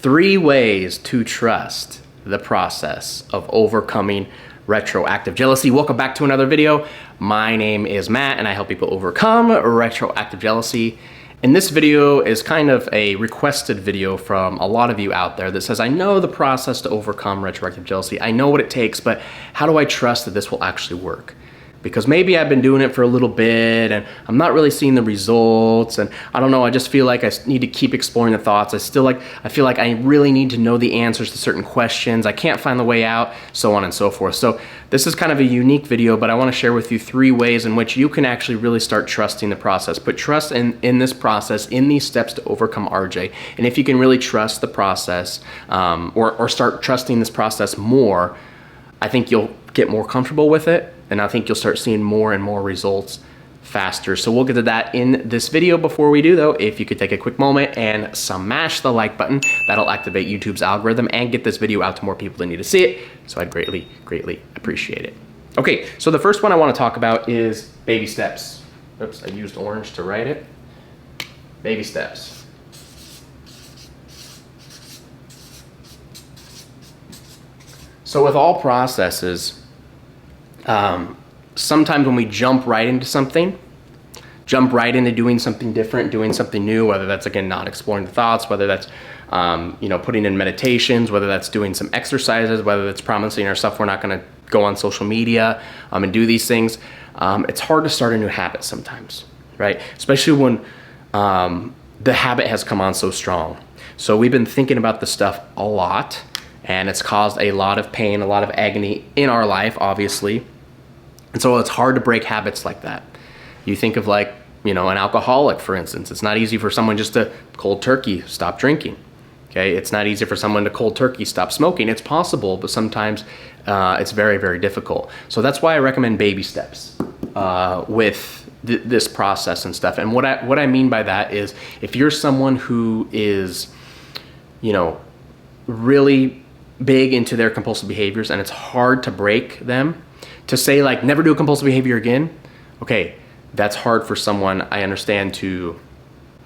3 ways to trust the process of overcoming retroactive jealousy. Welcome back to another video. My name is Matt and I help people overcome retroactive jealousy. And this video is kind of a requested video from a lot of you out there that says, I know the process to overcome retroactive jealousy. I know what it takes, but how do I trust that this will actually work? Because maybe I've been doing it for a little bit and I'm not really seeing the results, and I don't know, I just feel like I need to keep exploring the thoughts. I feel like I really need to know the answers to certain questions. I can't find the way out, so on and so forth. So this is kind of a unique video, but I want to share with you 3 ways in which you can actually really start trusting the process. Put trust in this process, in these steps to overcome RJ. And if you can really trust the process, or start trusting this process more, I think you'll get more comfortable with it, and I think you'll start seeing more and more results faster. So we'll get to that in this video. Before we do though, if you could take a quick moment and smash the like button, that'll activate YouTube's algorithm and get this video out to more people that need to see it. So I'd greatly appreciate it. Okay, so the first one I want to talk about is baby steps. Oops, I used orange to write it. Baby steps. So with all processes, sometimes when we jump right into something, jump right into doing something different, doing something new, whether that's, again, not exploring the thoughts, whether that's, putting in meditations, whether that's doing some exercises, whether that's promising ourselves we're not going to go on social media and do these things, it's hard to start a new habit sometimes, right? Especially when the habit has come on so strong. So we've been thinking about this stuff a lot, and it's caused a lot of pain, a lot of agony in our life, obviously. And so it's hard to break habits like that. You think of an alcoholic, for instance. It's not easy for someone just to cold turkey stop drinking. Okay, it's not easy for someone to cold turkey stop smoking. It's possible, but sometimes it's very, very difficult. So that's why I recommend baby steps with this process and stuff. And what I mean by that is, if you're someone who is, really big into their compulsive behaviors and it's hard to break them, to say like never do a compulsive behavior again, okay, that's hard for someone, I understand, to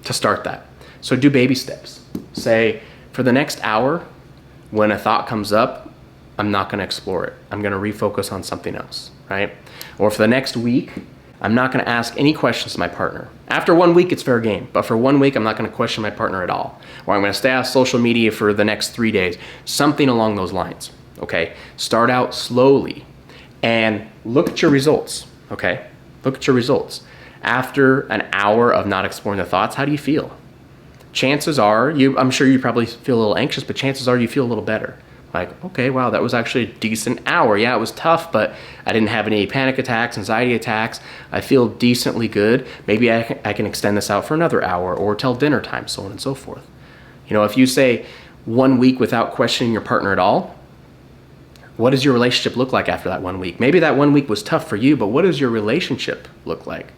start that. So do baby steps. Say, for the next hour, when a thought comes up, I'm not going to explore it. I'm going to refocus on something else, right? Or for the next week, I'm not going to ask any questions to my partner. After 1 week, it's fair game. But for 1 week, I'm not going to question my partner at all. Or I'm going to stay off social media for the next 3 days. Something along those lines, okay? Start out slowly and look at your results, okay? Look at your results. After an hour of not exploring the thoughts, how do you feel? Chances are, I'm sure you probably feel a little anxious, but chances are you feel a little better. Like, okay, wow, that was actually a decent hour. Yeah, it was tough, but I didn't have any panic attacks, anxiety attacks. I feel decently good. Maybe I can extend this out for another hour or till dinner time, so on and so forth. If you say 1 week without questioning your partner at all, what does your relationship look like after that 1 week? Maybe that 1 week was tough for you, but what does your relationship look like?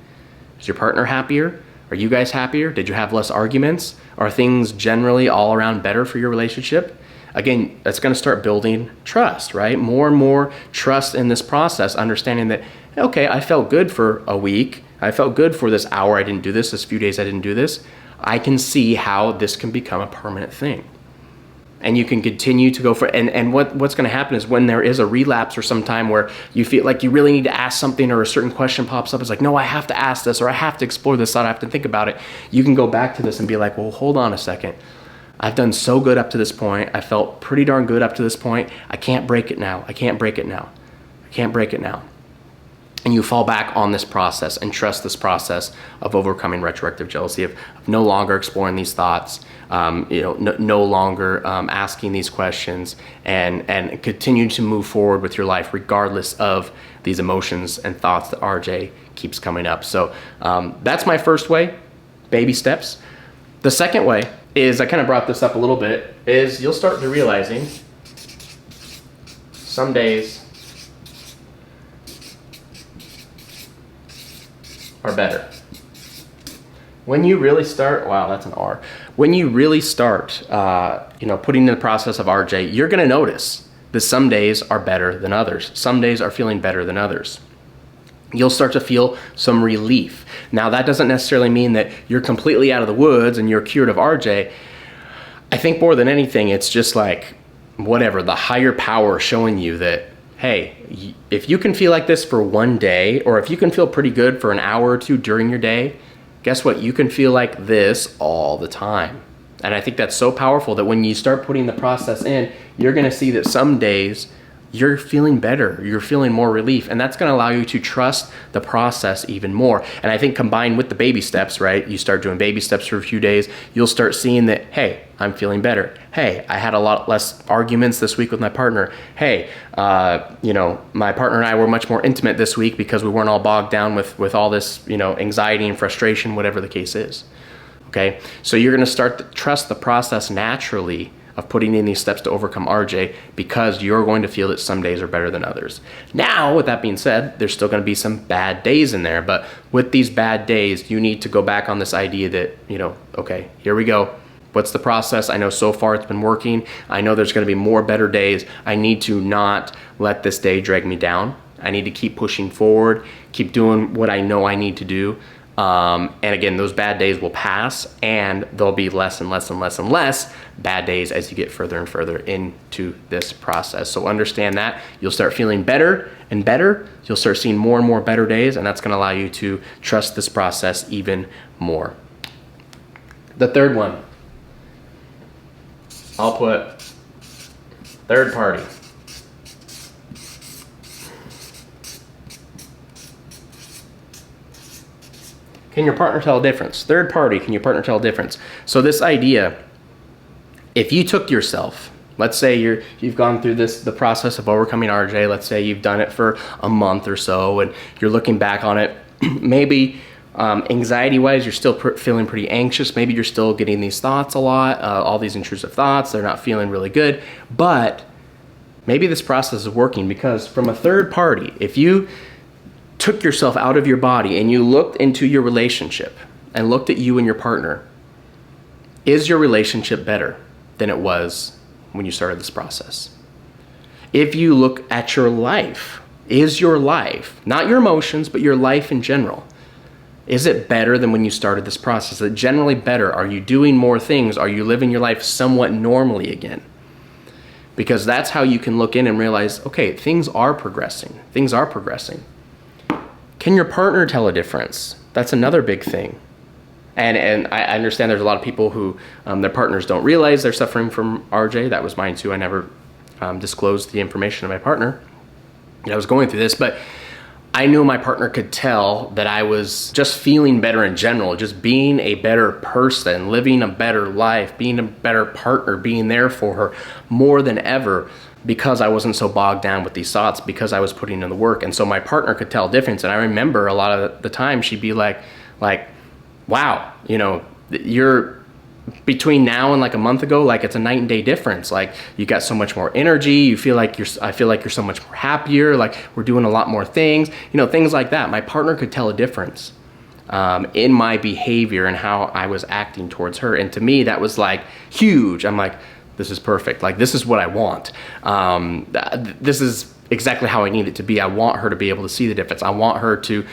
Is your partner happier? Are you guys happier? Did you have less arguments? Are things generally all around better for your relationship? Again, that's going to start building trust, right? More and more trust in this process, understanding that, okay, I felt good for a week. I felt good for this hour I didn't do this few days I didn't do this. I can see how this can become a permanent thing. And you can continue to go for it. And what's going to happen is when there is a relapse or some time where you feel like you really need to ask something or a certain question pops up, it's like, no, I have to ask this, or I have to explore this thought, I have to think about it. You can go back to this and be like, well, hold on a second. I've done so good up to this point. I felt pretty darn good up to this point. I can't break it now. I can't break it now. I can't break it now. And you fall back on this process and trust this process of overcoming retroactive jealousy, of no longer exploring these thoughts, no longer asking these questions, and continue to move forward with your life regardless of these emotions and thoughts that RJ keeps coming up. So that's my first way, baby steps. The second way is, I kind of brought this up a little bit, is you'll start to realizing some days are better. When you really start, wow, that's an R. When you really start, putting in the process of RJ, you're going to notice that some days are better than others. Some days are feeling better than others. You'll start to feel some relief. Now, that doesn't necessarily mean that you're completely out of the woods and you're cured of RJ. I think more than anything, it's just like, whatever, the higher power showing you that, hey, if you can feel like this for one day, or if you can feel pretty good for an hour or two during your day, guess what? You can feel like this all the time. And I think that's so powerful that when you start putting the process in, you're going to see that some days you're feeling better, you're feeling more relief, and that's going to allow you to trust the process even more. And I think combined with the baby steps, right? You start doing baby steps for a few days, you'll start seeing that, hey, I'm feeling better. Hey, I had a lot less arguments this week with my partner. Hey, my partner and I were much more intimate this week because we weren't all bogged down with all this, anxiety and frustration, whatever the case is. Okay, so you're going to start to trust the process naturally of putting in these steps to overcome RJ, because you're going to feel that some days are better than others. Now, with that being said, there's still going to be some bad days in there, but with these bad days, you need to go back on this idea that, okay, here we go. What's the process? I know so far it's been working. I know there's going to be more better days. I need to not let this day drag me down. I need to keep pushing forward, keep doing what I know I need to do. And again, those bad days will pass, and there'll be less and less and less and less bad days as you get further and further into this process. So understand that. You'll start feeling better and better. You'll start seeing more and more better days, and that's going to allow you to trust this process even more. The third one, I'll put third party. Can your partner tell a difference? Third party, can your partner tell a difference? So this idea, if you took yourself, let's say you've gone through the process of overcoming RJ, let's say you've done it for a month or so, and you're looking back on it, maybe anxiety-wise, you're still feeling pretty anxious, maybe you're still getting these thoughts a lot, all these intrusive thoughts, they're not feeling really good, but maybe this process is working, because from a third party, if you took yourself out of your body and you looked into your relationship and looked at you and your partner, is your relationship better than it was when you started this process? If you look at your life, is your life, not your emotions, but your life in general, is it better than when you started this process? Is it generally better? Are you doing more things? Are you living your life somewhat normally again? Because that's how you can look in and realize, okay, things are progressing. Things are progressing. Can your partner tell a difference? That's another big thing. And I understand there's a lot of people who their partners don't realize they're suffering from RJ. That was mine too. I never disclosed the information to my partner. I was going through this, but I knew my partner could tell that I was just feeling better in general, just being a better person, living a better life, being a better partner, being there for her more than ever, because I wasn't so bogged down with these thoughts, because I was putting in the work. And so my partner could tell a difference. And I remember a lot of the time she'd be like, wow, you're between now and like a month ago, like it's a night and day difference. Like you got so much more energy. I feel like you're so much more happier. Like we're doing a lot more things, things like that. My partner could tell a difference in my behavior and how I was acting towards her. And to me, that was like huge. I'm like, this is perfect. Like, this is what I want. This is exactly how I need it to be. I want her to be able to see the difference. I want her to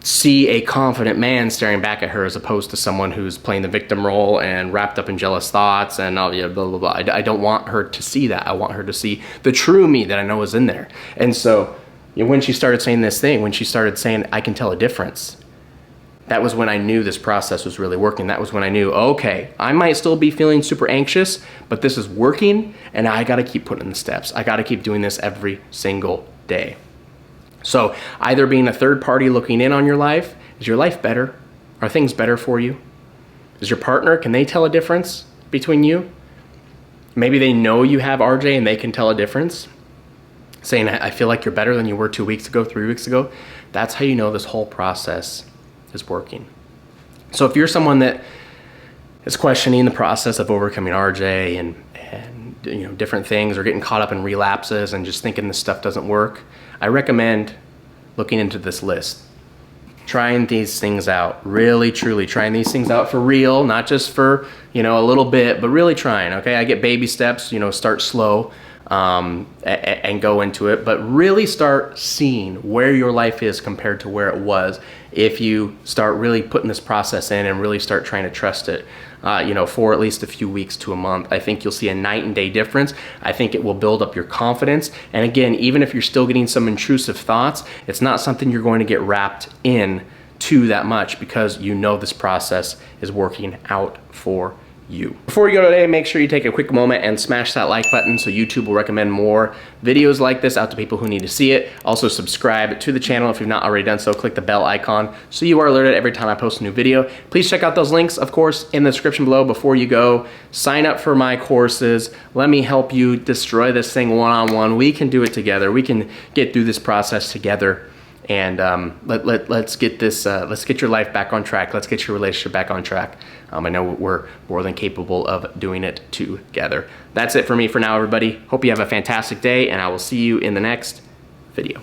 see a confident man staring back at her, as opposed to someone who's playing the victim role and wrapped up in jealous thoughts and all, blah, blah, blah. I don't want her to see that. I want her to see the true me that I know is in there. And so when she started saying this thing, when she started saying, I can tell a difference, that was when I knew this process was really working. That was when I knew, okay, I might still be feeling super anxious, but this is working, and I got to keep putting in the steps. I got to keep doing this every single day. So either being a third party looking in on your life, is your life better? Are things better for you? Is your partner, can they tell a difference between you? Maybe they know you have RJ and they can tell a difference, saying, I feel like you're better than you were 2 weeks ago, 3 weeks ago. That's how you know this whole process is working. So if you're someone that is questioning the process of overcoming RJ and different things, or getting caught up in relapses and just thinking this stuff doesn't work, I recommend looking into this list, trying these things out, really truly trying these things out for real, not just for a little bit, but really trying. Okay, I get baby steps, start slow and go into it, but really start seeing where your life is compared to where it was if you start really putting this process in and really start trying to trust it for at least a few weeks to a month. I think you'll see a night and day difference. I think it will build up your confidence. And again, even if you're still getting some intrusive thoughts, it's not something you're going to get wrapped in to that much, because you know this process is working out for you. Before you go today, make sure you take a quick moment and smash that like button so YouTube will recommend more videos like this out to people who need to see it. Also subscribe to the channel if you've not already done so. Click the bell icon so you are alerted every time I post a new video. Please check out those links, of course, in the description below before you go. Sign up for my courses. Let me help you destroy this thing one-on-one. We can do it together. We can get through this process together. And let's get this, let's get your life back on track. Let's get your relationship back on track. I know we're more than capable of doing it together. That's it for me for now, everybody. Hope you have a fantastic day, and I will see you in the next video.